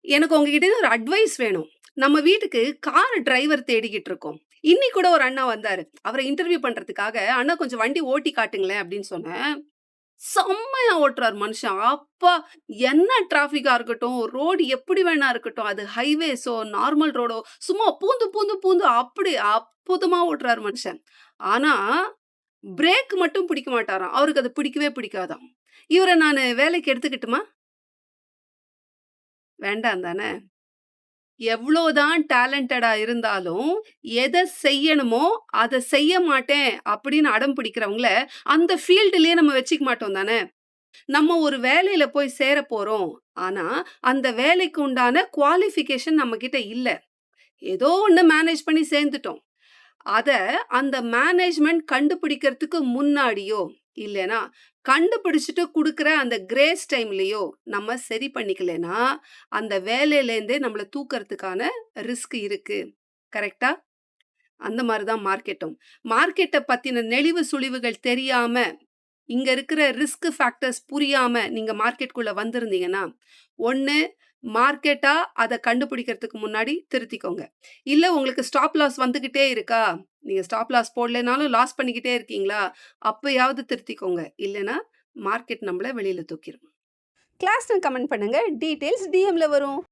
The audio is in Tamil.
எனக்கு உங்ககிட்ட இருந்து ஒரு அட்வைஸ் வேணும். நம்ம வீட்டுக்கு கார் டிரைவர் தேடிக்கிட்டு இருக்கோம். இன்னிக்கு கூட ஒரு அண்ணா வந்தாரு. அவர இன்டர்வியூ பண்றதுக்காக, "அண்ணா கொஞ்சம் வண்டி ஓட்டி காட்டுங்களேன்" அப்படின்னு சொன்னேன். செம்மையா ஓட்டுறாரு மனுஷன். அப்பா! என்ன டிராஃபிக்கா இருக்கட்டும், ரோடு எப்படி வேணா இருக்கட்டும், அது ஹைவேஸோ, நார்மல் ரோடோ, சும்மா பூந்து, பூந்து, பூந்து அப்படி அற்புதமா ஓட்டுறாரு மனுஷன். ஆனா, பிரேக் மட்டும் பிடிக்க மாட்டாராம். அவருக்கு அது பிடிக்கவே பிடிக்காதாம். இவர நானு வேலைக்கு எடுத்துக்கட்டுமா? வேண்டாம் தானே? எவ்ளோதான் டேலண்டடா இருந்தாலும், எத செய்யணுமோ, அத செய்ய மாட்டேன் அப்படின்னு அடம் பிடிக்கிறவங்கள, அந்த ஃபீல்டுலயே நம்ம வச்சுக்க மாட்டோம் தானே! நம்ம ஒரு வேலையில போய் சேரப் போறோம். ஆனா, அந்த வேலைக்கு உண்டான குவாலிஃபிகேஷன் நம்மகிட்ட இல்ல. ஏதோ ஒண்ணு மேனேஜ் பண்ணி சேர்ந்துட்டோம். அத அந்த மேனேஜ்மென்ட் கண்டுபிடிக்கிறதுக்கு முன்னாடியோ, இல்லன்னா கண்டுபிடிச்சுட்டு குடுக்குற அந்த கிரேஸ் டைம்லயோ நம்ம சரி பண்ணிக்கலன்னா, அந்த வேலையிலேருந்தே நம்மள தூக்கறதுக்கான ரிஸ்க் இருக்கு. கரெக்ட்டா? அந்த மாரி தான் மார்க்கெட்டும். மார்க்கெட்ட பத்தின நெளிவு சுளிவுகள் தெரியாம, இங்க இருக்கிற ரிஸ்க் ஃபேக்டர்ஸ் புரியாம நீங்க மார்க்கெட்குள்ள வந்திருந்தீங்கன்னா, ஒண்ணு மார்க்கெட்டா அத கண்டுபிடிக்கிறதுக்கு முன்னாடி திருத்திக்கோங்க. இல்ல உங்களுக்கு ஸ்டாப் லாஸ் வந்துகிட்டே இருக்கா? நீங்க ஸ்டாப் லாஸ் போடலைனாலும் லாஸ் பண்ணிக்கிட்டே இருக்கீங்களா? அப்பயாவது திருத்திக்கோங்க. இல்லன்னா மார்க்கெட் நம்மள வெளியில தூக்கிரும். கிளாஸ்ன்னு கமெண்ட் பண்ணுங்க. டீட்டெயில்ஸ் டிஎம்ல வரும்.